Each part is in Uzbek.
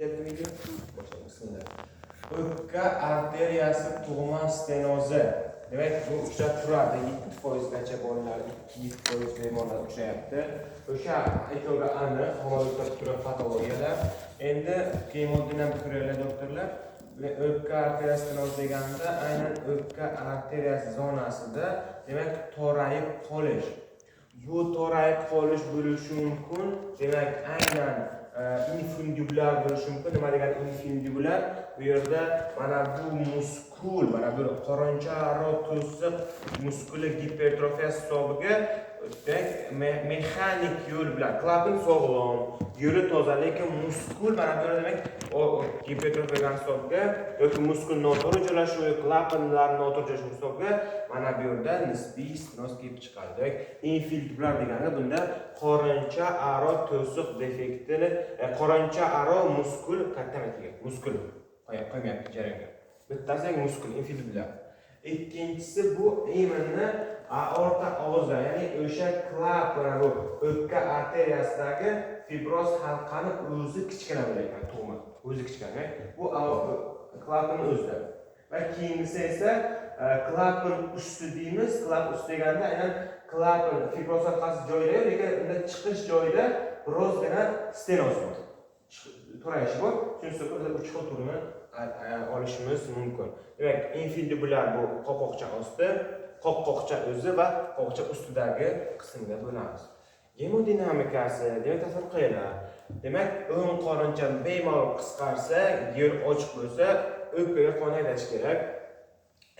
Yapımıyla bismillah. O'pka arteriyasi tug'ma stenozi. Demak, bu uchrab turadi. 7% gacha bolalar, 2% bemorlar uchrayapti. O'sha aytuvga aniq homiladorlik turi patologiyalar. Endi gemodinamik ko'raylar doktorlar. O'pka arteriyasi stenozi deganda aynan o'pka arteriyasi zonasida, demak, torayib qolish. Bu torayib qolish bo'lishi mumkin. Demak, aynan infundibular bo'lishi mumkin. Nima degani infundibular? Bu yerda mana bu muskul, mana bu qoroncharo to'siq muskuli gipertrofiyasi hisobiga mexanik yo'l bilan klapan sog'lom, yo'li toza, lekin muskul mana bu yerda demak gipertrofiya hisobiga yoki muskul noto'g'ri joylashuvi, klapanlar noto'g'ri joylashuvi hisobiga mana bu yerda nisbiy stenoz kelib chiqadi. Demak, infundibular degani bunda qoroncha aro to'siq defektini, qoroncha aro muskul kattamaydigan muskul qo'ymayapti jarayonga. Bittasi muskul infundibular. Ikkinchisi bu imonni aorta og'zi, ya'ni o'sha klapan, bu o'pka arteriyasidagi fibroz halqani o'zi kichkina bo'layotgan tug'ma, o'zi kichkina. Bu klapan o'zida. Va keyingisi esa klapan usti deymiz. Klapan usti deganda aynan klapan fibroz halqasi joyida, lekin unda chiqish joyida birozgina stenoz bor. To'rayish bor. Shunisi uch xil turini olishimiz mumkin. Demak, infundibular bu qoqoqcha osti, qoqoqcha o'zi va qoqoqcha ustidagi qismga bo'lamiz. Gemodinamikasi, demak, tasavvur qilinglar. Demak, o'ng qorincha bemalol qisqarsa, yer ochiq bo'lsa, o'pkaga qon haydash kerak.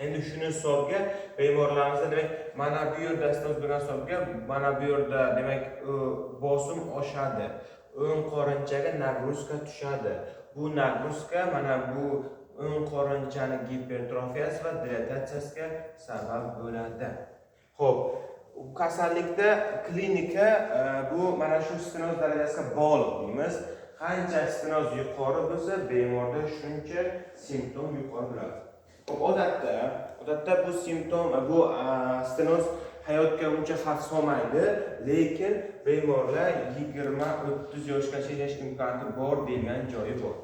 Endi shuni hisobga bemorlarimizda demak, mana bu yerda stenoz bo'lgan hisobga, mana bu yerda demak, bosim oshadi. O'ng qorinchaga nagruzka tushadi. Bu nagruzka mana bu o'ng qorinchani gipertrofiyasi va dilatatsiyasiga sabab bo'ladi. Xo'p, kasallikda klinika bu mana shu stenoz darajasiga bog'liq deymiz. Qancha stenoz yuqori bo'lsa, bemorda shuncha simptom yuqori bo'ladi. Xo'p, odatda bu simptom, bu stenoz hayotga uncha xavf solmaydi, lekin bemorlar 20-30 yoshgacha yashash imkoniyati bor degan joyi bor.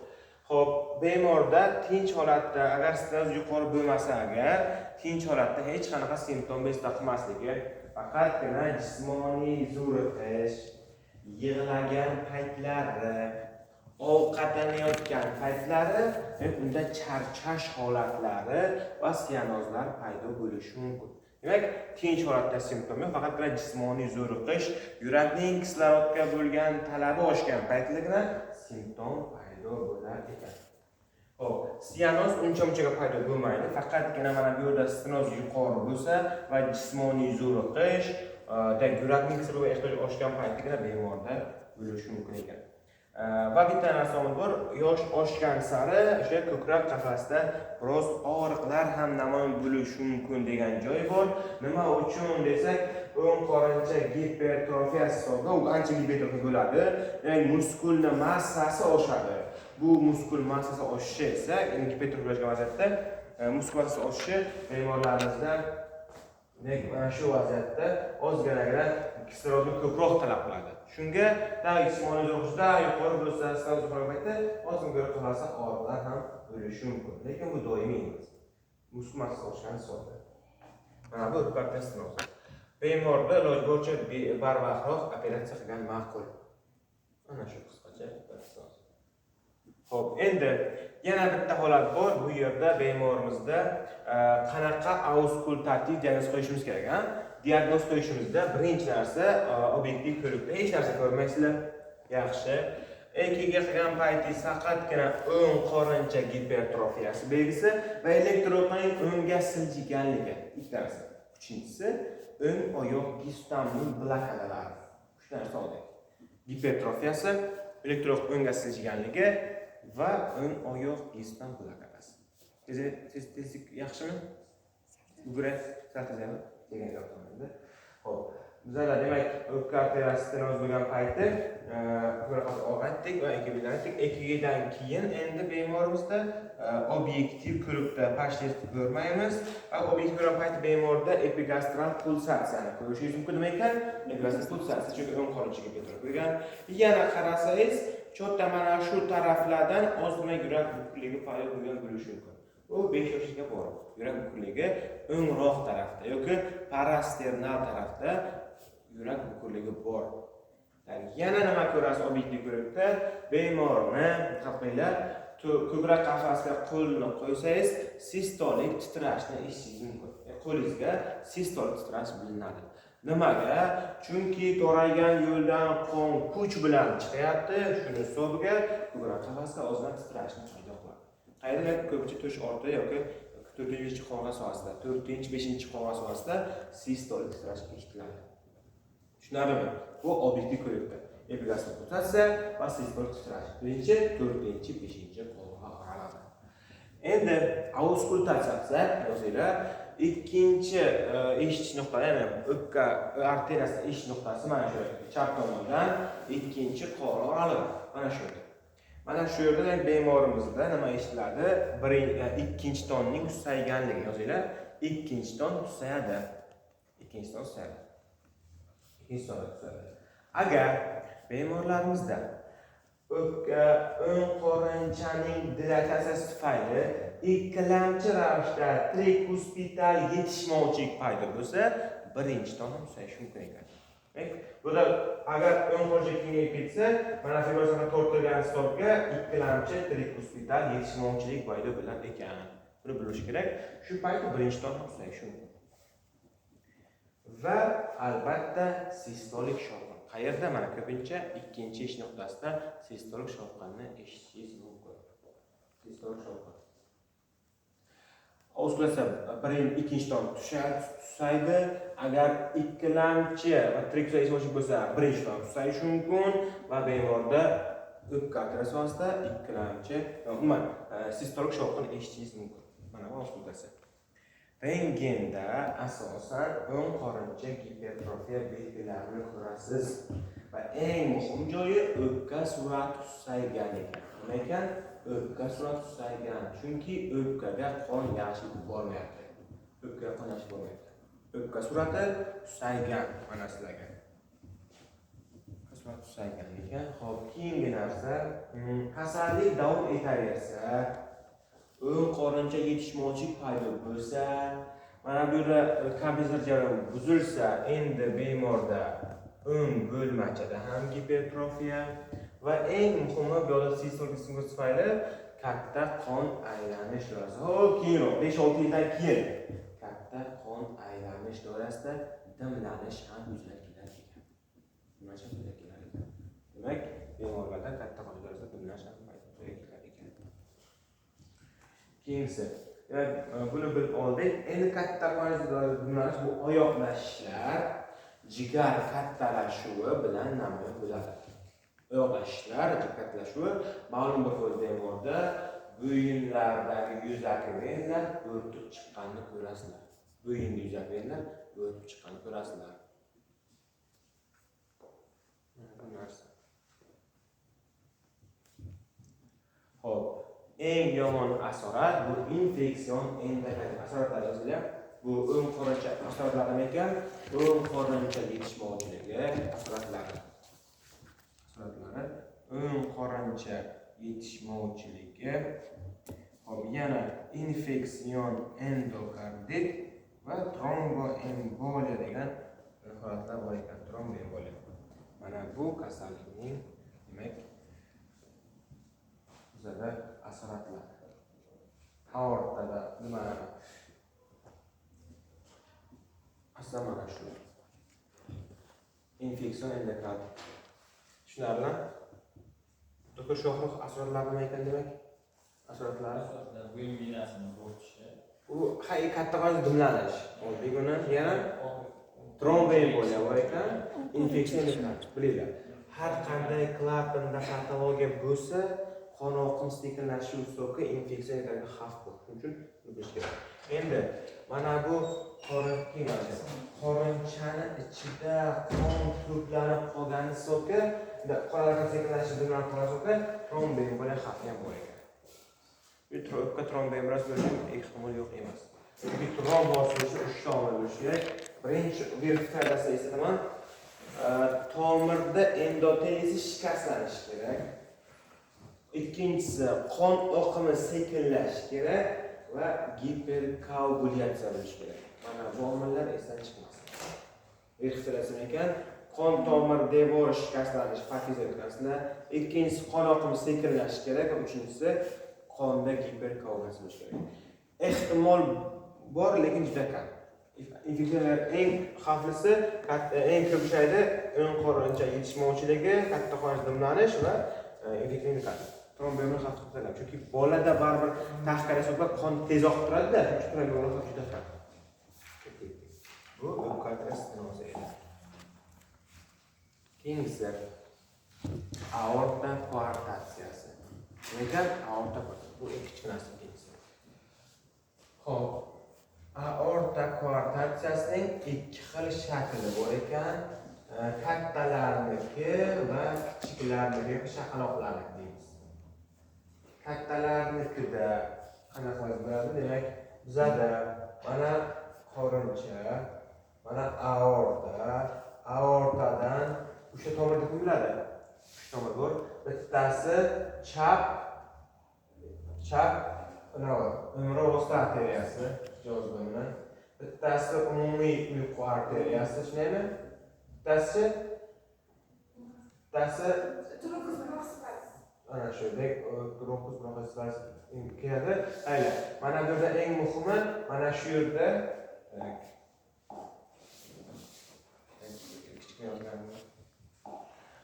Xo'p, bemorda tinch holatda, agar stenoz yuqori bo'lmasa, agar tinch holatda hech qanaqa simptom belgisi qilmasligi, faqatgina jismoniy zo'riqish, yig'lagan paytlari, ovqatlanayotgan paytlari, unda charchash holatlari va sianozlar paydo bo'lishi mumkin. Demak, tinch holatda simptom yo'q, faqatgina jismoniy zo'riqish, yurakning kislorodga bo'lgan talabi oshgan paytligina simptom paydo bo'lar ekan. Xo'p, sianoz uncha-munchaga paydo bo'lmaydi, faqatgina mana bu yerda stenoz yuqori bo'lsa va jismoniy zo'riqish, yurakning kislorodga ehtiyoj oshgan paytligina bemorda bo'lishi mumkin ekan. Va bitta narsa bor, yosh oshgan sari o'sha ko'krak qafasida biroz og'riqlar ham namoyon bo'lishi mumkin degan joy bor. Nima uchun desak, o'ng qorincha gipertrofiyasi hisobiga u ancha gipertrofiya bo'ladi. Ya'ni muskulning massasi oshadi. Bu muskul massasi oshishi esa, gipertrofiyalashgan vaziyatda muskul massasi oshishi bemorlarimizda mana shu vaziyatda ozgina kislorodni ko'proq talab qiladi. Shunga jismoniy zo'riqishda yuqori bo'lsa, stenoz yuqori paytda ozgina ko'ra qolsa og'riqlar ham bo'lishi mumkin. Lekin bu doimiy emas. Muskul massasi oshgan hisobda. Mana bu o'pka stenozi. Bemorda iloji boricha barvaqtroq operatsiya qilgan ma'qul. Mana shu qisqacha stenoz. Xo'p, endi yana bitta holat bor. Bu yerda bemorimizda qanaqa auskultativ diagnoz qo'yishimiz kerak, ha? Diagnoz qo'yishimizda birinchi narsa obyektiv ko'rikda hech narsa ko'rmaysizlar. Yaxshi. EKG qilgan paytingiz faqatgina o'ng qorincha gipertrofiyasi belgisi va elektroqning o'ngga siljiganligi. Ikkita narsa. Uchinchisi o'ng oyoq distamning blokadalari. Shu narsa oldik. Gipertrofiyasi, elektroq o'ngga siljiganligi va o'ng oyoq distam blokadasi. Tezlik yaxshimi? Yugurib, sartazami degan gaplarni. Xo'p, bizlar demak, o'pka arteriyasi stenoz bo'lgan payti aytdik va EKGdan keyin endi bemorimizda obyektiv ko'rikda pashtetni ko'rmaymiz. Obyektiv ko'rgan payti bemorda epigastral pulsatsiyani ko'rishingiz mumkin. Nima ekan? Epigastral pulsatsiya, chunki o'ng qorinchaga betirib qo'ygan. Yana qarasangiz, cho'tta mana shu taraflardan ozgina yurak bukligi paydo bo'lgan bo'lishi mumkin. Bu 5 yoshga bor. Yurak bukligi o'ngroq tarafda yoki parasternal tarafda yurak bukligi bor. Yana nima ko'rasiz obyektiv ko'rikda? Bemorni qapinglar ko'krak qafasiga qo'lni qo'ysangiz, sistolik titrashni eshitishingiz mumkin. Qo'lingizga sistolik titrash bilinadi. Nimaga? Chunki to'raygan yo'ldan qon kuch bilan chiqyapti, shuni hisobiga ko'krak qafasida ozgina titrashni paydo qiladi. Qayerda ko'pchilik tush orti yoki 4-qog'oz sohasida, 4-5 qog'oz sohasida sistolik titrash eshitiladi. Tushunarlimi? Bu obyektiv ko'rikda. Epigastralik pulsatsiya va sistolik titrash. 4-5 qog'ozga qaraladi. Endi auskultatsiya qilsak, yozinglar. Ikkinchi eshitish nuqtasi, ya'ni o'pka arteriyasi eshitish nuqtasi mana shu chap tomondan ikkinchi qo'l orali mana shu yerda. Mana shu yerda bemorimizda nima eshitiladi? Ikkinchi tonning susayganligi yozinglar. Ikkinchi ton susayadi. Ikkinchi ton susayadi. Ikkinchi ton susayadi. Agar bemorlarimizda o'pka o'ng qorinchaning dilatatsiyasi tufayli ikkilamchi ravishda trikuspital yetishmovchilik paydo bo'lsa, birinchi ton ham susayishi mumkin ekan. Bunda agar o'ng qorincha kengayib ketsa, mana fibrosani tortilgan hisobga ikkilamchi trikuspital yetishmovchilik paydo bo'lar ekan. Buni bilish kerak. Shu paytda birinchi ton ham susayishi mumkin. Va albatta sistolik shovqin. Qayerda? Mana ko'pincha ikkinchi ish nuqtasida sistolik shovqinni eshitishingiz mumkin. Sistolik shovqin. Auskultatsiya ikkinchi ton susaydi. Agar ikkilamchi va trikuspital yetishmovchilik bo'lsa, birinchi ton susayishi mumkin va bemorda o'pka arteriyasida ikkilamchi, umuman sistolik shovqin eshitishingiz mumkin. Mana bu auskultatsiya. Rentgenda asosan o'ng qorincha gipertrofiya belgilarini ko'rasiz va eng muhim joyi o'pka surati susaygan ekan. Nima ekan? O'pka surati susaygan, chunki o'pkaga qon yaxshi bormayapti. O'pkaga qon yaxshi bormayapti. O'pka surati susaygan, mana sizlarga. Surati susaygan ekan. Xo'p, keyingi narsa, kasallik davom etaversa, o'ng qorincha yetishmovchilik paydo bo'lsa, mana bu yerda kompensar jarayoni buzilsa, endi bemorda o'ng bo'lmachada ham gipertrofiya va eng muhimi biologik sistolik tufayli katta qon aylanish doirasida. Xo'p, keyinroq 5-6 yildan keyin katta qon aylanish doirasida dimlanish ham yuzaga kelar ekan. Nimacha yuzaga kelar ekan. Demak, bemorlarda katta qon doirasida dimlanish ham yuzaga kelar ekan. Keyingi, buni bilib oldik. Endi katta qon dimlanish bu oyoqlashishlar, jigar kattalashuvi bilan namoyon bo'ladi. Oyoqlashishlar, jigar kattalashuvi ma'lum bir foiz bemorda bo'yinlardagi yuzaki venlar o'rtib chiqqanini ko'rasizlar. Bo'yinda yuzaki venlar o'rtib chiqqanini ko'rasizlar. Bu narsa. Xo'p, eng yomon asorat bu infeksion endokardit asoratlar yozilgan. Bu o'ng qorincha asoratlari nima ekan? O'ng qorincha yetishmovchiligi asoratlari. O'ng qorincha yetishmovchiligi. Hop, yana infeksion endokardit va tromboemboliya degan holatlar bor ekan. Tromboemboliya. Mana bu kasallikning demak bizada asoratlar. Aortada nima? Aslan mana shu. Infeksion endokardit. Tushunarlimi? Doktor Shohrux asoratlari nima ekan demak? Asoratlari bo'yin binasini bo'g'itishi. Bu katta qon dimlanish. Begona yana tromboemboliya bor ekan, infeksiya endokardit. Bilinglar. Har qanday klapanda patologiya bo'lsa, qon oqimi sekinlashishi hisobiga infeksiya endokarditga xavf bor. Shuning uchun buni bilish kerak. Endi mana bu qorinchani ichida qon to'planib qolgan hisobga, qon harakati sekinlashishi bilan hisobga tromboemboliya xavfi ham bor ekan. Bu tromboemboliya bo'lishi ehtimol yo'q emas. Chunki tromb bosilishi 3 ta omil bo'lishi kerak. Birinchi vertikalisini eslataman. Tomirda endotelizi shikastlanishi kerak. ikkinchisi qon oqimi sekinlashishi kerak va giperkoagulyatsiya bo'lishi kerak. Mana bu omillar esdan chiqmasin. Ixtilasim ekan, qon tomir devori shikastlanishi patologiyasida, ikkinchisi qon oqimi sekinlashishi kerak, uchinchisi qonda giperkoagulyatsiya bo'lishi kerak. Ehtimol bor, lekin juda kam. Infeksiyalar eng xavflisi, eng ko'p uchraydi o'ng qorincha yetishmovchiligi, katta qon dimlanish va infeksiya trombemni xavflidir. Chunki bolada baribir tashqari hisobda qon tez oqib turadi-da, trombemni xavfi juda kam. Bu o'pka stenozi edi. Keyingisi aorta koartatsiyasi. Lekin aorta bu kichkinasi keyingisi. Xo'p, aorta koartatsiyasining ikki xil shakli bor ekan. Kattalarniki va kichiklarniki, chaqaloqlarniki deymiz. Kattalarnikida qanaqa bo'ladi? Demak, bizada mana qorincha, mana aortadan o'sha tomir deb biladi. Uch tomir bor. Bittasi chap umri o'sta arteriyasi joziba bilan. Bittasi umumiy uyqu arteriyasi, tushunaymi? Bittasi ana shunday bronxus keladi. Hayla, mana bu yerda eng muhimi mana shu yerda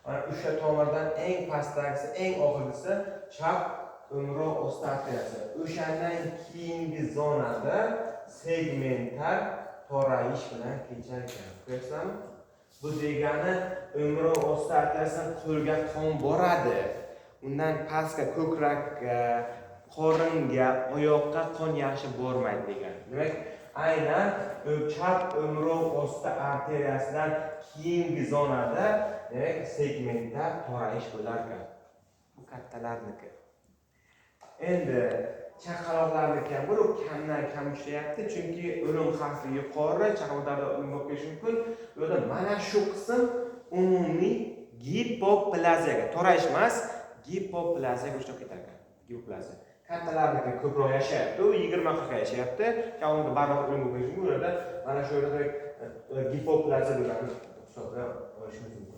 mana o'sha tomirdan eng pastdagisi, eng oxirgisi chap umri o'sta arteriyasi. O'shandan keyingi zonada segmentar torayish bilan kechar ekan. Ko'rsam, bu degani umri o'sta arteriyasidan qo'lga qon boradi. Undan pastga ko'krakka, qoringa, oyoqqa qon yaxshi bormaydi degan. Demak, aynan chap umri o'sta arteriyasidan keyingi zonada demak segmentlar torayish bo'lar ekan. Bu kattalarniki. Endi chaqaloqlarniki ham bo'lib kamdan kam uchrayapti, chunki o'lim xavfi yuqori, chaqaloqlarda o'lim bo'lib ketishi mumkin. Yo'da mana shu qism umumiy gipoplaziyaga, torayish emas, gipoplaziyaga uchrab ketar ekan. Gipoplaziya. Kattalarniki ko'proq yashayapti, u 20-40 yashayapti. Kamida barvaqt o'lim bo'lib ketishi mumkin. Mana shu yerda gipoplaziya degan hisobda olishimiz mumkin.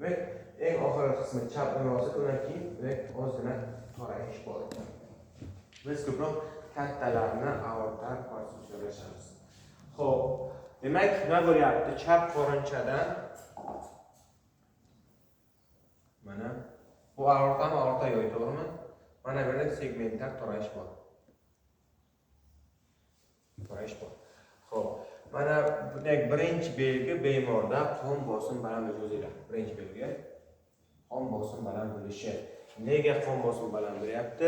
Ve eng oxirgi qismi chap umrosi, undan keyin ozgina torayish bor. Biz ko'proq kattalarni aorta koartatsiyasiga joylashamiz. Xo'p, demak, nima bo'lyapti? Chap qorinchadan mana bu aorta yo'y, to'g'rimi? Mana bu yerda segmentlar torayish bor. Xo'p, mana bunday birinchi belgi bemorda qon bosim baland bo'lishi. Birinchi belgi qon bosim baland bo'lishi. Nega qon bosim baland bo'lyapti?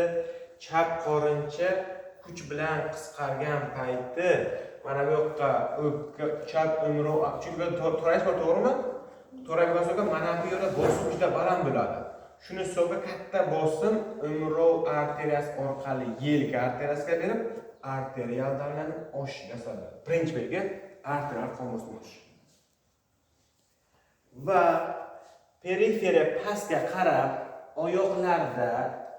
Chap qorincha kuch bilan qisqargan payti mana bu yoqqa o'pka chap umri, chunki to'rayish bor, to'g'rimi? To'rayish bo'lsa, mana bu yerda bosim juda baland bo'ladi. Shuni hisobga katta bosim umri arteriyasi orqali yelka arteriyasiga berib, arterial davraning oshishiga sabab. Birinchi belgi arterial qon bosimi oshishi. Va periferiya pastga qarab oyoqlarda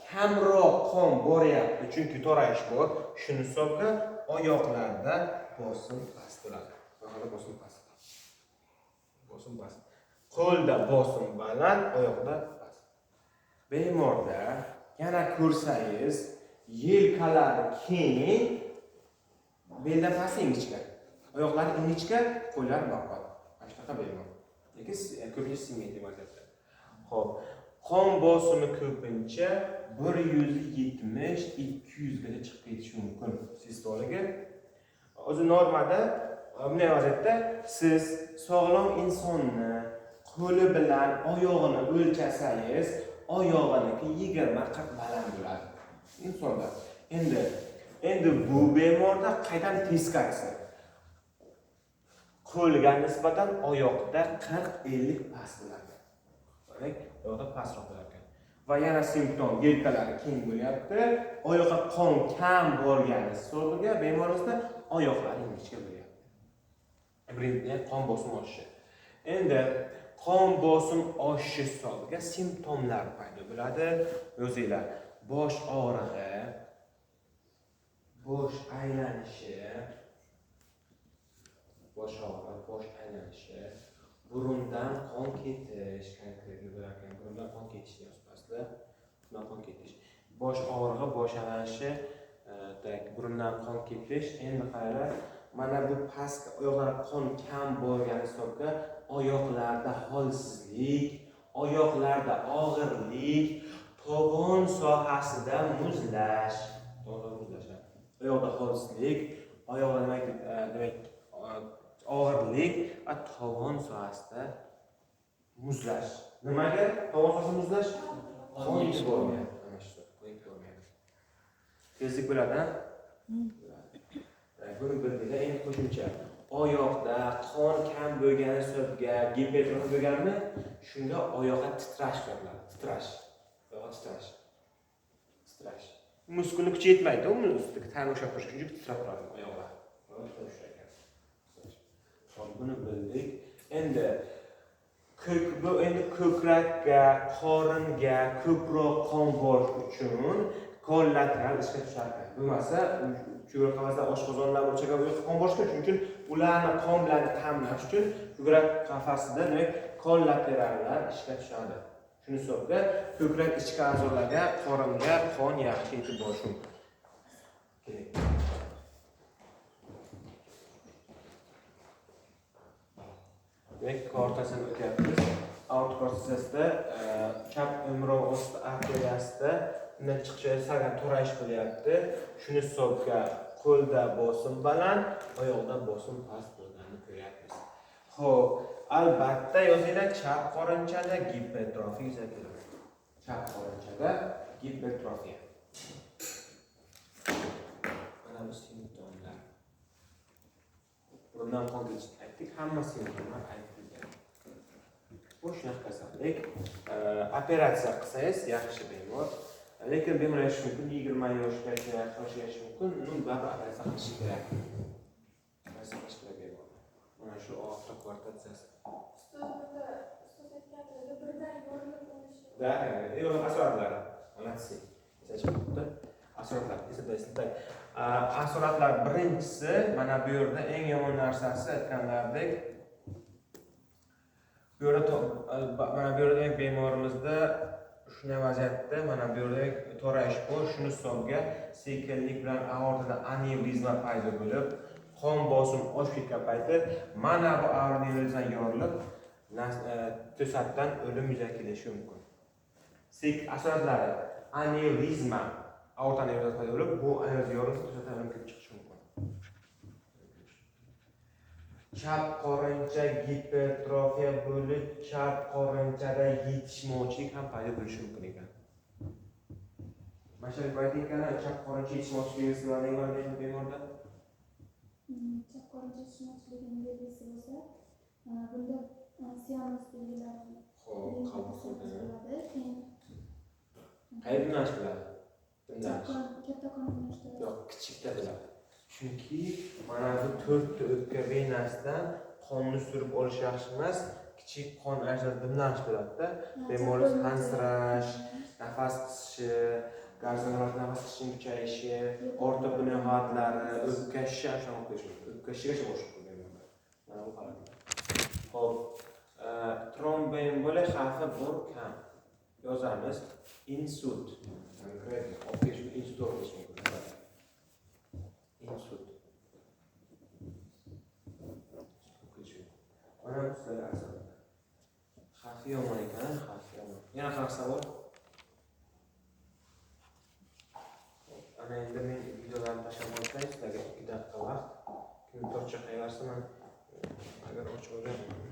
kamroq qon boryapti, chunki to'rayish bor. Shuni hisobga oyoqlarda bosim past bo'ladi. Oyoqda bosim past. Qo'lda bosim baland, oyoqda past. Bemorda yana ko'rsangiz, yelkalari keng, beldan past ingichka, oyoqlari ingichka, qo'llar baqat. Mana shunaqa bemor. Lekin ko'pincha simetrik vaziyatda. Xo'p, qon bosimi ko'pincha 170-200 gacha chiqib ketishi mumkin sistolaga. O'zi normada bunday vaziyatda siz sog'lom insonni qo'li bilan oyog'ini o'lchasangiz, oyog'iniki 20-40 baland bo'ladi. Insonda. Endi bu bemorda qaydan teskarisi. Qo'lga nisbatan oyoqda 40-50 past bo'ladi. Demak, oyoqda pastroq bo'ladi. Va yana simptom, yelkalari keng bo'lyapti, oyoqqa qon kam borgani hisobiga bemorimizda oyoqlari ingichka bo'lyapti. Birinchi qon bosimi oshishi. Endi qon bosim oshishi hisobiga simptomlar paydo bo'ladi. O'zinglar bosh og'rig'i, bosh aylanishi, burundan qon ketish, konkretni bo'larkan, burundan qon ketish yozmasda, burundan qon ketish, bosh og'rig'i, bosh aylanishi, burundan qon ketish. Endi qaranglar, mana bu pastki oyoqlarda qon kam bo'lgani hisobga oyoqlarda holsizlik, oyoqlarda og'irlik, tovon sohasida muzlash, oyoqda holsizlik, oyoqda demak og'irlik va tovon sohasida muzlash. Nimaga tovon sohasida muzlash? Qon yetib bormayapti. Mana shu bo'lmayapti. Tezlik bo'ladi. Buni bildinglar. Endi qo'shimcha. Oyoqda qon kam bo'lgani hisobga gipertrofiya bo'lganmi? Shunga oyoqqa titrash qilinadi. Titrash. Oyoqqa titrash. Muskulni kuchi yetmaydi, uni ustiga tan ushlab turish uchun titrab turadi oyoqlar. Buni bildik. Endi ko'krakga, qoringa ko'proq qon borish uchun kollateral ishga tushadi. Bo'lmasa, ko'krak qafasida oshqozonlar o'lchagan qon borishi kerak. Shuning uchun ularni qon bilan ta'minlash uchun ko'krak qafasida demak kollaterallar ishga tushadi. Shuni hisobga ko'krak ichki a'zolarga, qoringa qon yaxshi yetib borishi mumkin. Demek kortasini o'tyapmiz. Aort kortasida chap umrov osti arteriyasida bundan chiqishi salgan to'rayish bo'lyapti. Shuni hisobga qo'lda bosim baland, oyoqda bosim past bo'lganini ko'ryapmiz. Xo'p, albatta yozinglar chap qorinchada gipertrofiya yuzaga keladi. Chap qorinchada gipertrofiya. Mana bu simptomlar. Bundan qon ketish aytdik, hamma simptomlar aytilgan. Bu shunaqa kasallik. Operatsiya qilsangiz yaxshi bemor. Lekin bemor yashashi mumkin, 20 yoshgacha yashashi mumkin. Uni baribir operatsiya qilish kerak. Operatsiya qilish kerak bemor. Mana shu orqa kvartatsiyasi. Da, asoratlari. Молодцы. Asoratlar, eslatib. Asoratlar birinchisi, mana bu yerda eng yomon narsasi aytganlaridek, bu yerda mana bu yerda bemorimizda shunday vaziyatda mana bu yerda to'rayish bor, shuni hisobga sekinlik bilan aortada anevrizma paydo bo'lib, qon bosimi oshib ketgan payti mana bu anevrizma yorilib, to'satdan o'lim yuzaga kelishi mumkin. Asoratlari anevrizma, aorta anevrizma paydo bo'lib, bu anevrizma yorilib, to'satdan o'lim kelib chiqishi mumkin. Chap qorincha gipertrofiya bo'lib, chap qorinchada yetishmovchilik ham paydo bo'lishi mumkin ekan. Mana shu aytgan chap qorincha yetishmovchilik nima bo'ladi bemorda? Chap qorincha yetishmovchiligining belgisi bo'lsa, bunda sianoz belgilari qabul qiladi. Qayerdan ashtiladi? Katta qondan ashtiladi. Yo'q, kichikda bo'ladi. Chunki mana bu 4 ta o'pka venasidan qonni surib olish yaxshi emas. Kichik qon ajratib bundan ashtiladi-da. Bemorlar hansirash, nafas qisishi, gazlanlar nafas qishishining kuchayishi, o'rta buni holatlari, o'pka shishi ham bo'lishi mumkin. O'pka shishigacha bo'lishi mumkin bemorlar. Mana bu holat. Xo'p, tromboemboliya xavfi bor kam. Yozamiz insult. Konkretno, opish insult bo'lishi mumkin. Insult. Mana bu sizlarga asar. Xavfi yomon ekan, xavfi yomon. Yana qanaqa savol? Ana endi men videolarni tashlab olsam, sizlarga 2 daqiqa vaqt. Kim torcha qayarsa men agar ochib olganman.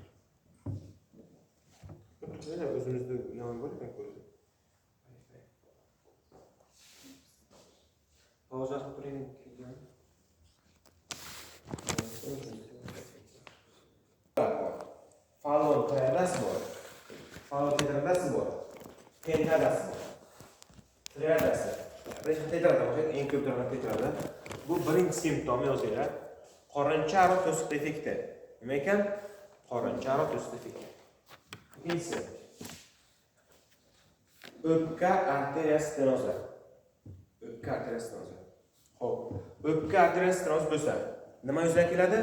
O'zimizda yomon bo'lgan ko'rdi. Pauza qilib turing videoni. Falon triadasi bor. Falon tetradasi bor. Pentadasi bor. Triadasi. Tetrada bo'lsa eng ko'p turgan tetrada. Bu birinchi simptom yozinglar. Qorincharo to'siq defekti. Nima ekan? Qorincharo to'siq defekti. Ikkinchisi o'pka arteriya stenozi. O'pka arteriya stenozi. Xo'p, o'pka arteriya stenozi bo'lsa, nima yuzaga keladi?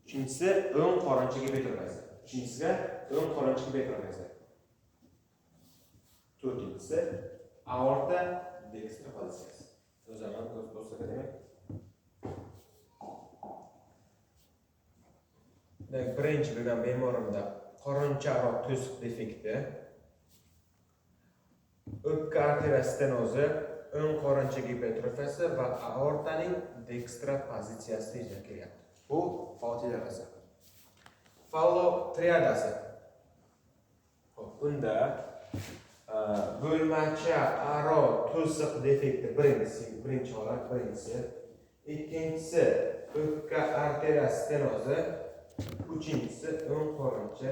Ikkinchisi o'ng qorincha gipertrofiya. Ikkinchisiga o'ng qorincha gipertrofiya. To'rtinchisi aorta dextrofaziyasi. O zaman ko'z bo'lsa demak. Birinchi bo'lgan bemorimda qorincharo to'siq defekti, o'pka arteriya stenozi, o'ng qorincha gipertrofiyasi va aortaning dextrofaziyasi yuzaga kelyapti. Bu fotilarasi. Fallotriadasi. Xo'p, bunda bo'lmacha aro to'siq defekti birinchi holat, birinchisi. Ikkinchisi o'pka arteriya stenozi, uchinchisi o'ng qorincha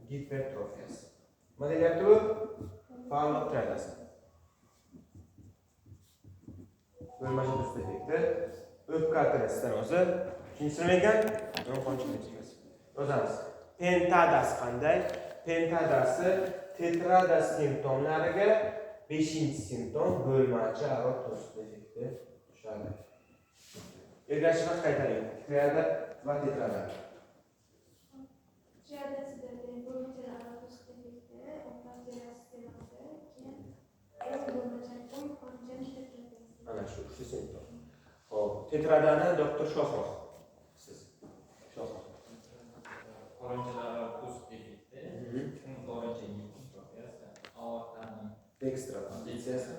gipertrofiyasi. Nima deyapti bu? Fallotriadasi. Bo'lmacha to'siq defekti, o'pka arteriya stenozi, ikkinchisi nima ekan? O'ng qorincha gipertrofiyasi. Yozamiz. Pentadasi qanday? Pentadasi tetrada simptomlariga 5-simptom bo'lmacha aro to'siq defekti tushadi. Ergashib qaytaring. Triada va tetrada. Triadasida bo'lmacha aro to'siq defekti, o'rtacha stenozi, keyin bo'lmacha o'ng qorincha gipertrofiyasi. Ana shu 3 simptom. Xo'p, tetradani doktor Shohroh. Siz Shohroh. Qorinchalar to'siq defekti, o'ng qorincha gipertrofiyasi, aortaning Dextrofaziyasi.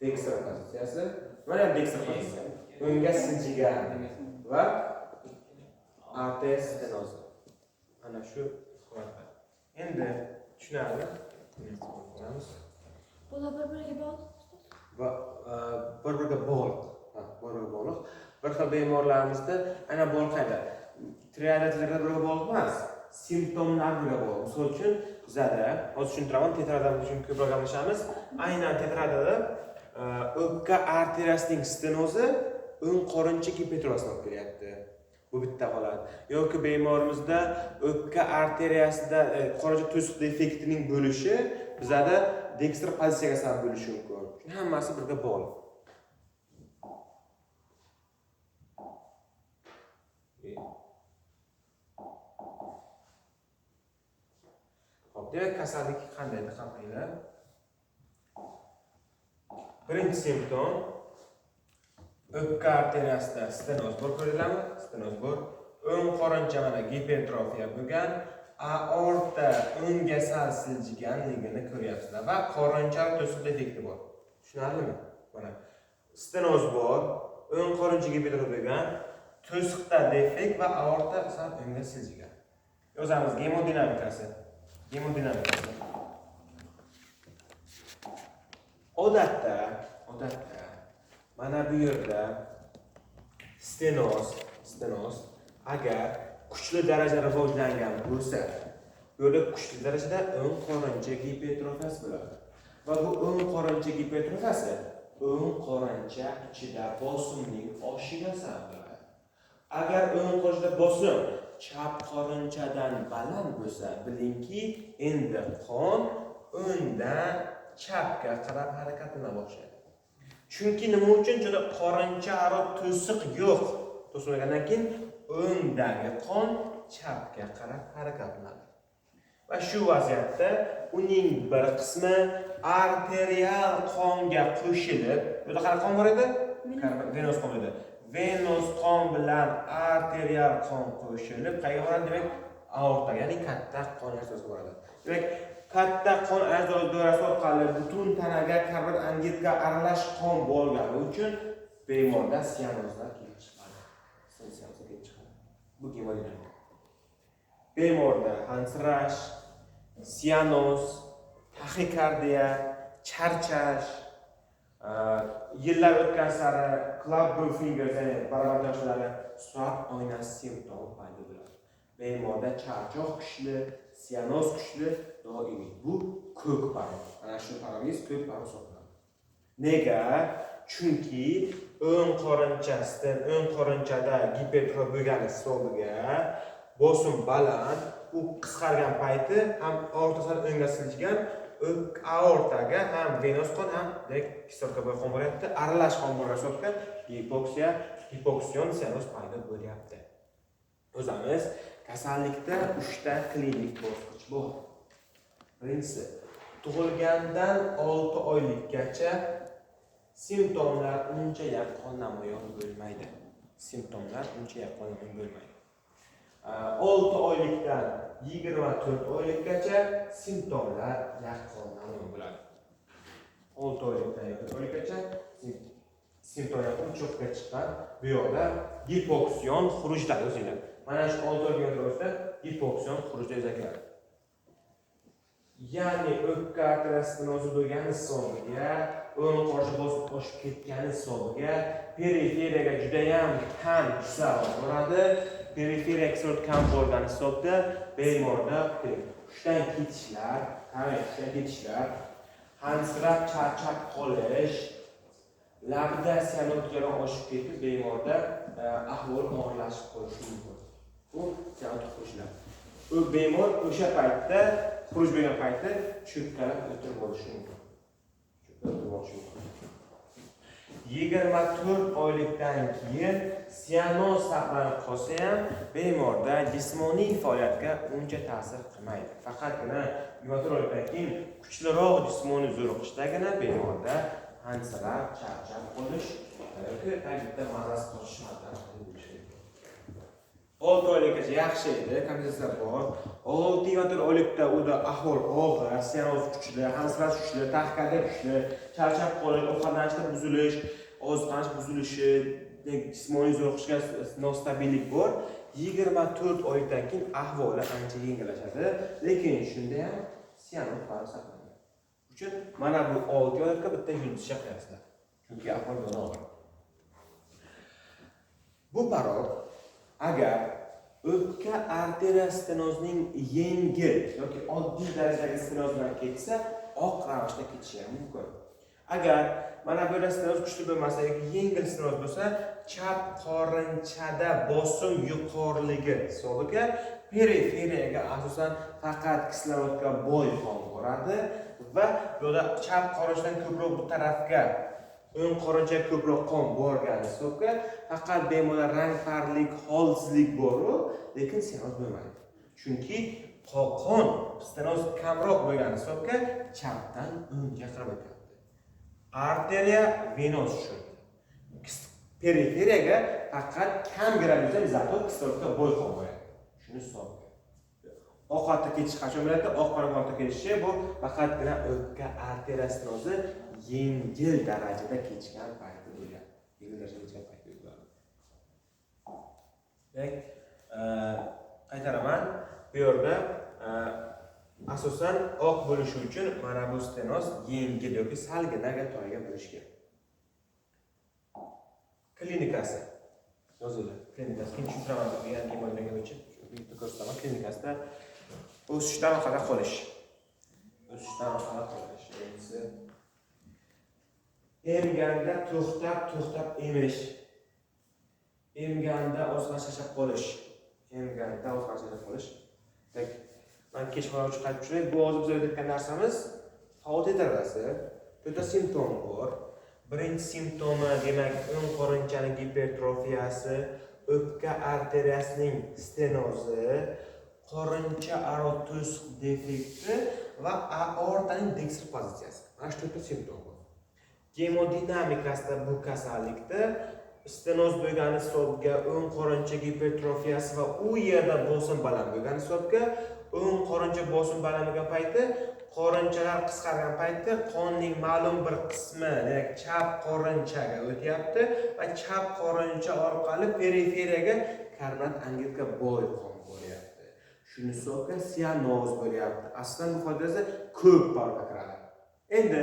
Dextrofaziyasi. Mana ham dextrofaziyasi. O'ngga siljigan va arteriya stenozi. Ana shu holatlar. Endi tushunarli? Ko'ramiz. Bular bir-biriga bog'liq. Va bir-biriga bog'liq. Bir-biriga bog'liq. Bir xil bemorlarimizda ana bog'liqda triadalarga bir bog'liq emas, simptomlar bilan bog'liq. Misol uchun bizada, hozir tushuntiraman, tetradan uchun ko'proq gaplashamiz. Aynan tetradada o'pka arteriyasining stenozi o'ng qorincha gipertrofiyasini olib kelyapti. Bu bitta holat. Yoki bemorimizda o'pka arteriyasida qorincha to'siq defektining bo'lishi bizada dextrofaziyaga sabab bo'lishi mumkin. Shuning hammasi birga bog'liq. Xo'p, demak kasallik qanday qaranglar? Birinchi simptom o'pka arteriyasida stenoz bor ko'riladi. Stenoz bor. O'ng qorincha mana gipertrofiya bo'lgan, aorta o'ngga sal siljiganligini ko'ryapsizlar va qorincha to'siq defekti bor. Tushunarlimi? Mana stenoz bor, o'ng qorincha gipertrofiya bo'lgan, to'siqda defekt va aorta sal o'ngga siljigan. Yozamiz gemodinamikasi. Gemodinamikasi. Odatda mana bu yerda stenoz agar kuchli darajada rivojlangan bo'lsa, yo'li kuchli darajada o'ng qorincha gipertrofiyasi bo'ladi. Va bu o'ng qorincha gipertrofiyasi o'ng qorincha ichida bosimning oshishiga sabab bo'ladi. Agar o'ng qorinchada bosim chap qorinchadan baland bo'lsa, bilingki, endi qon o'ngdan chapga qarab harakatlana boshlaydi. Chunki nima uchun? Chunki qorincha aro to'siq yo'q. To'silgandan keyin o'ngdagi qon chapga qarab harakatlanadi. Va shu vaziyatda uning bir qismi arterial qonga qo'shilib, bu yerda qanaqa qon bor edi? Venos qon edi. Venos qon bilan arterial qon qo'shilib, qayerga boradi? Demak, aortaga, ya'ni katta qon yo'lasiga boradi. Demak, katta qon a'zo doirasi orqali butun tanaga karbon angidga aralash qon bo'lgani uchun bemorda sianozlar kelib chiqadi. Sianozlar kelib chiqadi. Bu gemodinamika. Bemorda hansirash, sianoz, taxikardiya, charchash, yillar o'tgan sari club fingers, ya'ni baravar yoshlari soat oynasi simptomi paydo bo'ladi. Bemorda charchoq kuchli, sianoz kuchli, doimiy. Bu ko'k parol. Ana shu paroliz ko'k parol hisoblanadi. Nega? Chunki o'ng qorinchada gipertrofiya bo'lgani hisobiga bosim baland, u qisqargan payti ham aortasini o'ngga siljigan, aortaga ham venos qon ham direkt kislorodga boy qon bo'lyapti. Aralash qon bo'lgan hisobda hipoksion sianoz paydo bo'lyapti. O'zimiz kasallikda 3 ta klinik bosqich bor. Birinchisi, tug'ilgandan 6 oylikgacha simptomlar uncha yaqqol namoyon bo'lmaydi. 6 oylikdan 24 oylikgacha simptomlar yaqqol namoyon bo'ladi. 6 oylikdan 24 oylikgacha simptomlar cho'qqa chiqqan, bu yoqda hipoksion xurujlar o'zinglar. Mana shu 6 oyga o'rtasida hipoksion xurujlar yuzatiladi. Ya'ni o'pka arteriosinozi bo'lgan hisobiga, o'ng qoshi bosib oshib ketgani hisobiga periferiyaga juda ham kam kislorod boradi. Periferiya kislorod kam bo'lgani hisobda bemorda hushdan ketishlar, hansirab charchab qolish, labda sianoz jarayoni oshib ketib bemorda ahvol og'irlashib qolishi mumkin. Bu sianoz xurujlar. U bemor o'sha paytda xuruj bo'lgan paytda cho'kkalab o'tirib bo'lishi mumkin. 24 oylikdan keyin sianoz saqlanib qolsa ham bemorda jismoniy faoliyatga uncha ta'sir qilmaydi. Faqatgina 24 oylikdan keyin kuchliroq jismoniy zo'riqishdagina bemorda hansirab, charchab qolish yoki tagida mazasi qochish bo'lishi mumkin. 6 oylikgacha yaxshi edi, kompensatsiya bor. 6-24 oylikda uda ahvol og'ir, sianoz kuchli, hansirash kuchli, tahkada kuchli, charchab qolish, ovqatlanishda buzilish, oziqlanish buzilishi, jismoniy zo'riqishga nostabillik bor. 24 oydan keyin ahvoli ancha yengillashadi, lekin shunda ham sianoz farq saqlanadi. Uchun mana bu 6 oyga bitta yulduzcha qilasizlar. Chunki ahvol og'ir. Bu parol agar o'pka arteriya stenozning yengil yoki oddiy darajadagi stenoz bilan ketsa, oq ravishda ketishi ham mumkin. Agar mana bu stenoz kuchli bo'lmasa yoki yengil stenoz bo'lsa, chap qorinchada bosim yuqoriligi hisobiga periferiyaga asosan faqat kislorodga boy qon boradi va bu yerda chap qorinchadan ko'proq bu tarafga o'ng qorinchaga ko'proq qon borgani hisobga faqat bemorda rangparlik, holsizlik bor-ku, lekin stenoz bo'lmaydi. Chunki qon stenoz kamroq bo'lgani hisobga chapdan o'ngga qarab o'tadi. Arteriya venos shu. Periferiyaga faqat kamgina bo'lsa, zato kislorodga boy qon bo'ladi. Shuni hisobga. Ovqatga ketish qachon bo'ladi? Oq qoramolga ketishi bu faqatgina o'pka arteriya stenozi yengil darajada kechgan payti bo'ladi. Yengil darajada kechgan payti bo'ladi. Qaytaraman. Bu yerda asosan oq bo'lishi uchun mana bu stenoz yengil yoki salgina toiga bo'lishi kerak. Klinikasi. Yoziladi. Klinikasi kim tushuntiraman degan bo'lmagan uchun bitta ko'rsataman. Klinikasida o'sishdan orqada qolish. Emganda to'xtab emish. Emganda ozg'ashashab qolish. Men kechqurun qaytib tushray, bu hozir biz aytgan narsamiz faol tetarasi. To'rtta simptom bor. Birinchi simptomi demak o'ng qorinchaning gipertrofiyasi, o'pka arteriyasining stenozi, qorincha aro to'siq defekti va aortaning deksir pozitsiyasi. Mana shu to'rtta simptom bor. Gemodinamikasida bu kasallikda stenoz bo'lgani hisobga o'ng qorincha gipertrofiyasi va u yerda bosim baland bo'lgani hisobga o'ng qorincha bosim baland bo'lgan payti qorinchalar qisqargan paytda qonning ma'lum bir qismi, demak chap qorinchaga o'tyapti va chap qorincha orqali periferiyaga karbonat angidga boy qon bo'lyapti. Shuni hisobga sianoz bo'lyapti. Aslida bu foydasi ko'p barga kiradi. Endi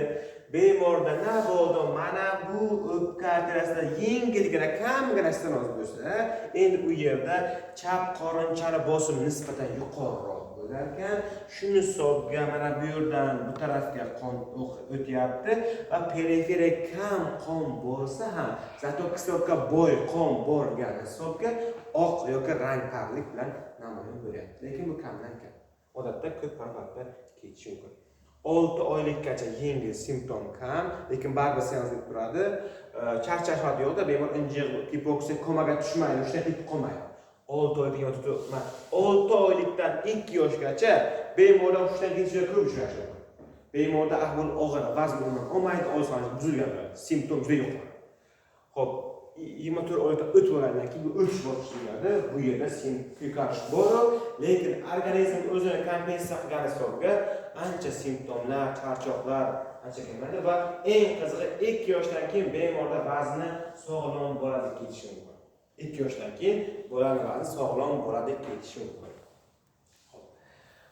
bemorda na bo'ldi, mana bu o'pka arteriyasida yengilgina, kamgina stenoz bo'lsa, endi u yerda chap qorinchali bosim nisbatan yuqoriroq bo'lar ekan. Shuni hisobga mana bu yerdan bu tarafga qon o'tyapti va periferik kam qon bo'lsa ham, zato kislorodga boy qon borgan hisobga oq yoki rang parlik bilan namoyon bo'lyapti. Lekin bu kamdan kam. Odatda ko'p parvarda ketishi mumkin. 6 oylikgacha yengil simptom kam, lekin baribir seanslik turadi. Charchash holi yo'qda, bemor injiq, hipoksiya komaga tushmaydi, shunday ketib qolmaydi. 6 oylik yoki 6 oylikdan 2 yoshgacha bemorlar hushdan ketishga ko'p uchrashi mumkin. Bemorda ahvol og'ir, vazn umuman olmaydi, oziqlanish buzilgan bo'ladi, simptom juda yuqori. Xo'p, 24 oyda o'tib olgandan keyin bu o'tish boshlanadi. Bu yerda ko'karish bor, lekin organizm o'zini kompensatsiya qilgan hisobga ancha simptomlar, charchoqlar ancha kelmaydi va eng qizig'i 2 yoshdan keyin bemorda vazni sog'lom bo'ladi ketishi mumkin. 2 yoshdan keyin bolaning vazni sog'lom bo'ladi ketishi mumkin.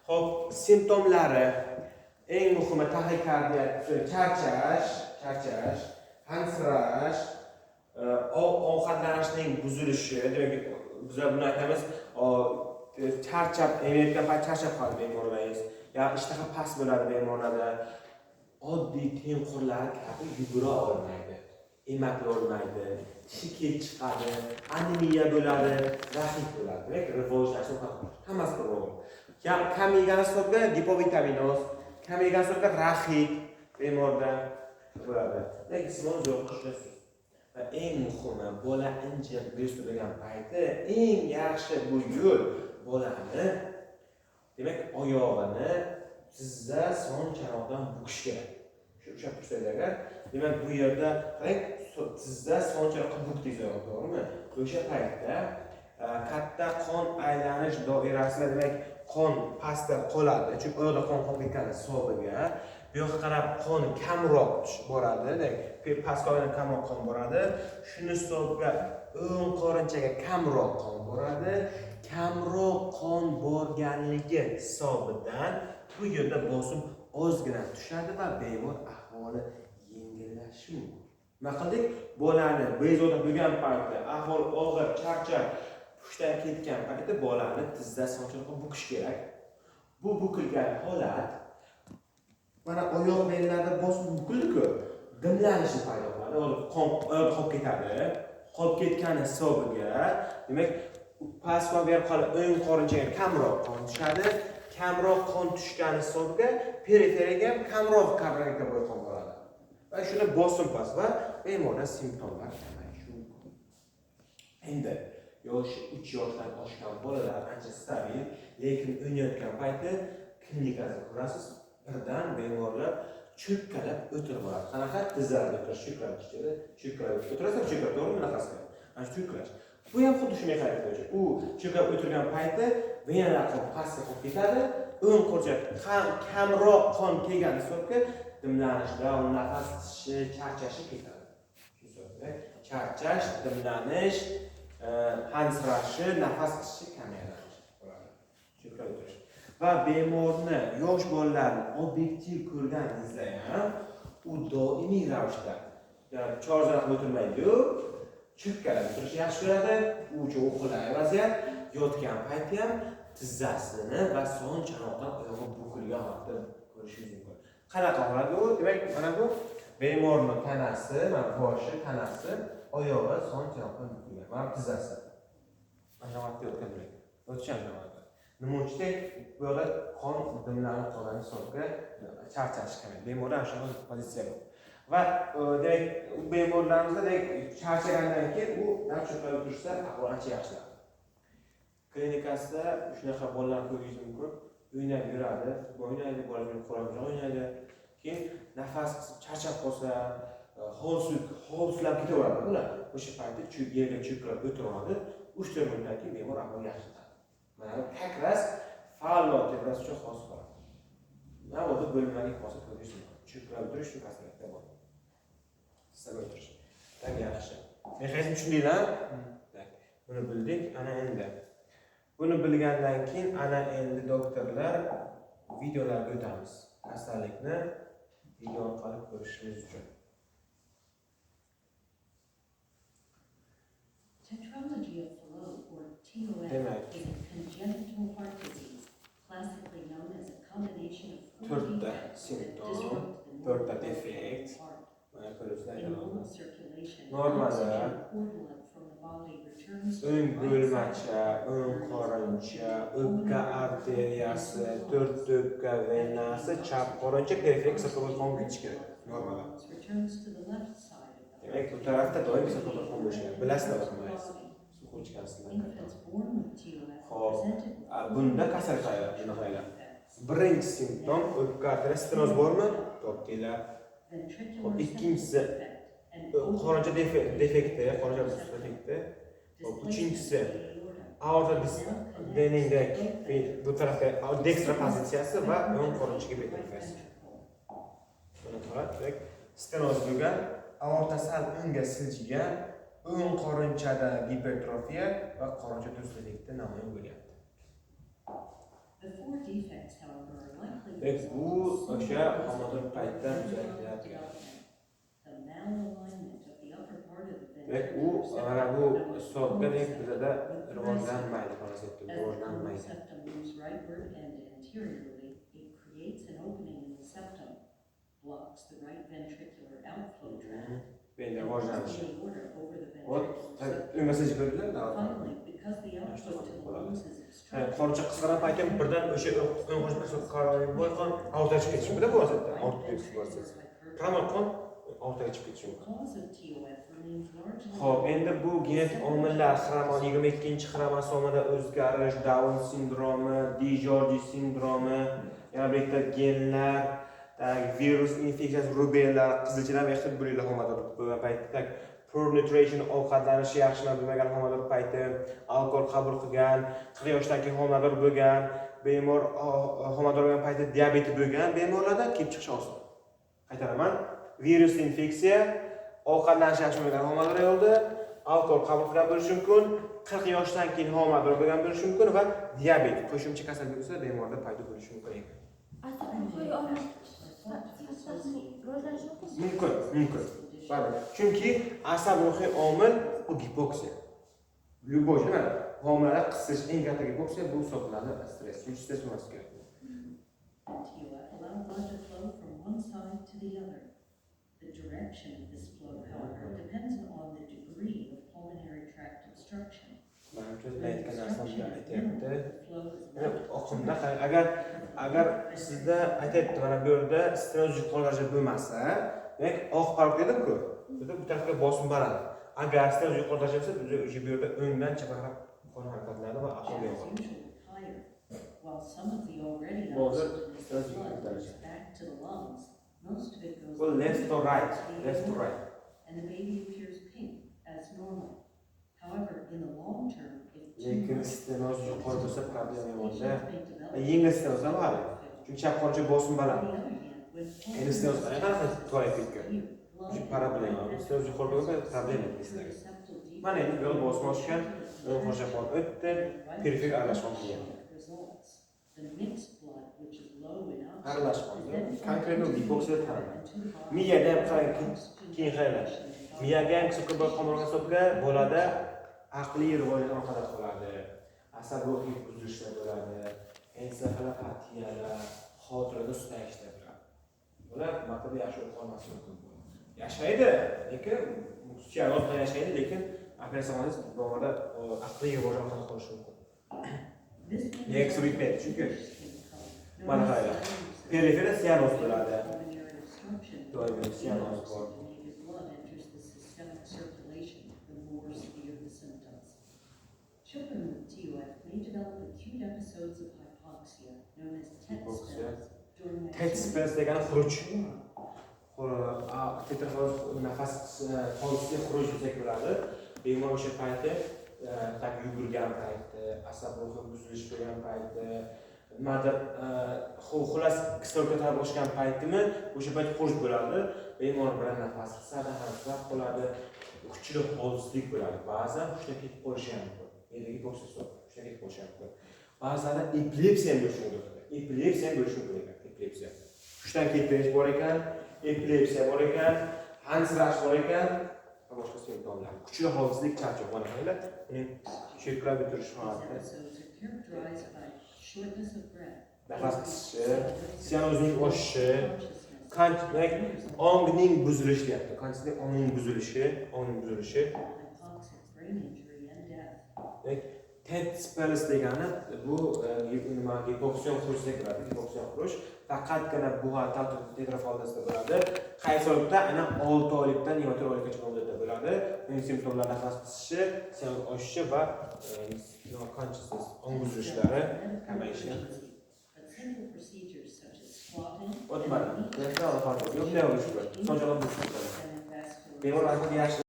Xo'p, simptomlari eng muhimi taxikardiya, charchash, hansirash, ovqatlanishning buzilishi, demak bizlar buni aytamiz, charchab, emayotgan payt charchab qoladi bemorlaringiz, yo ishtaha past bo'ladi bemorlarda, oddiy tengqurlar kabi yugura olmaydi, emakla olmaydi, tishi kelib chiqadi, anemiya bo'ladi, rahit bo'ladi, demak rivojlanishi hammasi bor. Kam yegan hisobga gipovitaminoz, kam yegan hisobga rahit bemorda bo'ladi. Lekin siz buni zo'r qilishasiz. Va eng muhimi, bola injiq bo'lgan payti eng yaxshi bu yo'l bolani, demak oyog'ini tizza son chanoqdan bukish kerak. Shu ushlab tursangiz, demak bu yerda qarang, tizza son chanoqqa bukdingiz, to'g'rimi? O'sha paytda katta qon aylanish doirasida, demak qon pastda qoladi, chunki oyoqda qon qolib ketgan hisobiga bu yoqqa qarab qon kamroq boradi, demak pastga kamroq qon boradi. Shuni hisobiga o'ng qorinchaga kamroq qon boradi. Kamroq qon borganligi hisobidan bu yerda bosim ozgina tushadi va bemor ahvoli yengillashishi mumkin. Nima qildik? Bolani bezovta bo'lgan paytda ahvol og'ir, charchab, hushdan ketgan paytda bolani tizza sochiqqa bukish kerak. Bu bukilgan holat mana oyoq bellarda bosim bukildi-ku, dimlanishi paydo bo'ladi. Qon qolib ketadi. Qolib ketgan hisobiga, demak, pastga berib qolib o'ng qorinchaga kamroq qon tushadi. Kamroq qon tushgan hisobiga periferiyaga ham kamroq karbonatga boy qon boradi. Va shunda bosim past va bemorda simptomlar kamayishi mumkin. Endi yoshi 3 yoshdan oshgan bolalar ancha stabil, lekin o'ynayotgan payti klinikasiga ko'rasiz, birdan bemorlar cho'kkalab o'tirib oladi. Qanaqa tizzalarga o'tirish, cho'kkalab o'tirasiz, cho'kkalab to'g'rimi nafasga? Ana shu cho'kkalash. Bu ham xuddi shunday harakatdir. U cho'kkalab o'tirgan payti venalar pastga qolib ketadi, o'ng qo'lcha kamroq qon kelgan hisobga dimlanishda, nafas tutishi, charchashi ketadi. Charchash, dimlanish, hansirashi, nafas tutishi kamayadi. Cho'kkalab o'tirish. Va bemorni, yosh bolalarni obyektiv ko'rganingizda ham u doimiy ravishda, ya'ni chorzaroq o'tirmaydi-yu, cho'kkalab o'tirish yaxshi ko'radi. U uchun qulay vaziyat. Yotgan payt ham tizzasini va son chanoqdan oyog'i bukilgan holatda ko'rishingiz mumkin. Qanaqa holat bu? Demak, mana bu bemorning tanasi, mana boshi, tanasi, oyog'i son chanoqdan bukilgan. Mana tizzasi. Mana holatda yotgan demak. O'tgan holatda. Nima uchun bu yerda qon dimlanib qolgan hisobga charchash kerak. Bemorda shu pozitsiya bor. Va demak, bemorlarimizda demak charchagandan keyin u cho'kkalab o'tirsa, ahvol ancha yaxshilanadi. Klinikasida shunaqa bolalar ko'rishingiz mumkin. O'ynab yuradi, o'ynaydi, bolalar qo'rqib o'ynaydi. Keyin nafas charchab qolsa, hovslab ketaveradi ular. O'sha paytda yerga cho'kkalab o'tiradi. 3-4 minutdan keyin bemor ahvoli yaxshilanadi. Mana takras faoliyat uchun xos bo'ladi. Mana bu bo'linmaga xos ko'rish mumkin. Cho'kkalab o'tirish shu kasallikda bor. Sabab o'tirish. Tam yaxshi. Mexanizm tushundinglar? Buni bildik. Ana endi buni bilgandan keyin ana endi doktorlar videolarga o'tamiz. Kasallikni video orqali ko'rishimiz uchun. Tetralogy of Fallot, or TOF, is a congenital heart disease classically known as a combination of four to'rtta defects that simptom, disrupt the to'rtta normal defekt. heart. Mana ko'rishlar In normal aylanadi. circulation, Normada oxygen poor blood from the body returns to o'ng the right bo'lmacha, side o'ng qorincha, o'pka arteriyasi, to'rt o'pka venasi, chap qorincha, periferik sirtqi qon ketishi kerak normada. returns to the left side of the Demak, bu tarafda doim sirtqi qon bo'lishi kerak. Bilasizlar o'tmaysiz. Suv ichkarsizlar. Infants born with TOF Hop, presented with bunda kasalliklar shunaqa. Birinchi simptom o'pka arteriya stenoz bormi? Topdinglar. ventricular ikkinchisi, septal defect and qorincha defekti, qorincha defekti. Uchinchisi, aorta deningdek bu tarafga dekstra pozitsiyasi va o'ng qorinchaga betilgasi. Buni qarang, stenoz bo'lgan, aorta sal o'ngga siljigan, o'ng qorinchada gipertrofiya va qorincha defekti namoyon bo'lyapti. The four defects, however, are likely Demak, to bu result o'sha in homilador paytda kuzatilayotgan. the malalignment of the upper part of the Demak, u mana bu hisobgadek bizada rivojlanmaydi, konsepti As the rivojlanmaydi. septum moves rightward and anteriorly, it creates an opening in the septum, blocks the right ventricular outflow tract, Endi and rivojlanishi. the aorta over the Hop, ventricular septum. unga siz ko'rdinglar, Finally, because the outflow to the lungs is obstructed, qorincha qisqaran paytda birdan o'sha o'ng qo'shimcha qon aortaga chiqib ketishi mumkin bu vaziyatda. Tamom qon aortaga chiqib ketishi mumkin. cause of TOF remains largely Xo'p, endi bu genetik omillar xromosoma 22-xromosomada o'zgarish, Down sindromi, Dijorji sindromi, yana bir yerda genlar, virus infeksiyasi, rubella, qizilchalar ehtiyot bo'linglar homilador bo'lgan paytda. Poor nutrition, ovqatlanishi yaxshilab bo'lmagan homilador payti, alkogol qabul qilgan, 40 yoshdagi homilador bo'lgan, bemor homilador bo'lgan paytda diabeti bo'lgan bemorlarda kelib chiqishi oson. Qaytaraman, virus infeksiya, ovqatlanish yaxshi bo'lmagan homilador ayolda, alkogol qabul qilgan bo'lishi mumkin, 40 yoshdan keyin homilador bo'lgan bo'lishi mumkin va diabet qo'shimcha kasallik bo'lsa bemorda paydo bo'lishi mumkin ekan. Mumkin. Chunki asab ruhiy omil bu gipoksiya. Любой nima? Homilalar qisish eng katta gipoksiya bu hisoblanadi stress. Chunki stress bo'lmasi kerak. TOF allow blood to flow from one side to the other. The direction of this flow, however, depends on the degree of pulmonary tract obstruction. Mana aytgan narsamni aytyapti. The flow is Oqimda agar sizda aytyapti mana bu yerda stenoz yuqori bo'lmasa, demak oq parok dedim-ku. Bu tarafga bosim beradi. Agar stenoz yuqori darajada bo'lsa, o'sha bu yerda o'ngdan chapaqroq qon harakatlanadi va ahvol is yo'qoladi. usually higher, while some of the already Hozir oxygenated stenoz blood yuqori goes darajada. back to the lungs. Most of it goes Well, left to right, and the baby appears pink as normal. However, in the long term, if too Lekin much stenoz yuqori bo'lsa problema yo'qda. patients may develop Yengil stenoz ham bor. Chunki chap qorincha bosim On baland. the other hand, when Endi stenoz qanaqa toyibga? blood Shu problema. Stenoz yuqori bo'lsa problema sizlarga. Mana endi yo'l bosim oshgan, o'ng qo'sha qon o'tdi, perifer aralashma bo'lgan. The mixed blood, which is low in oxygen, Aralashma. is then Konkretno gipoksiya tarafı. into the body. Miyada ham qarang, keyin qaranglar. Miyaga ham ko'proq qomurga hisobga bo'ladi, aqliy rivojlanish orqali qoladi. Asab ruhiy buzilishlar bo'ladi, ensefalopatiyalar, xotirada susayishlar bo'ladi. Bular vaqtida yaxshi o'qolmasligi mumkin bo'ladi. Yashaydi, lekin suyanib yashaydi, lekin operatsiya qilsangiz bog'da aqliy rivojlanish qolishi mumkin. Next repeat, chunki mana qaranglar. Periferiya sianoz bo'ladi. Doimiy sianoz bor. Children with TOF may develop acute episodes of hypoxia, known as TET spells, during TET spells degani xuruj. Nafas holsiga xuruj desak bo'ladi. Bemor o'sha payti yugurgan payti, asab ruhi buzilish bo'lgan payti, nimadir xullas kislorodga tarab oshgan paytimi, o'sha payt xuruj bo'ladi. Bemor bilan nafas qisadi, hamsirab qoladi, kuchli holsizlik bo'ladi. Ba'zan hushdan ketib qolishi ham mumkin. Yerdagi boksisi hushdan ketib qolishi ham mumkin. Ba'zan epilepsiya ham bo'lishi mumkin. Epilepsiya ham bo'lishi mumkin ekan. Epilepsiya. Hushdan ketish bor ekan, epilepsiya bor ekan, hansirash bor ekan, va boshqa simptomlar. Kuchli holsizlik, charchoq mana uning shirklab o'tirish holati. Episodes are characterized by shortness of breath, nafas qisishi, sianozning oshishi, qanchalik ongning buzilishi deyapti. Qanchalik ongning buzilishi. hypoxic brain injury and death. TED Spells degani bu nima hipoksion xurushga kiradi. Hipoksion xurush faqatgina bu tetrafaldasida bo'ladi. Qaysilikda ana 6 oylikdan 24 oylikgacha muddatda bo'ladi. Uning simptomlari nafas qisishi, sianoz oshishi va qanchasiz ong buzilishlari kamayishi. But simple procedures such as squatting O'tmadi. Yo'q, yo'q, yo'q. So'njaloq bo'lib ketadi. and vascular Bemor vaqtida yaxshi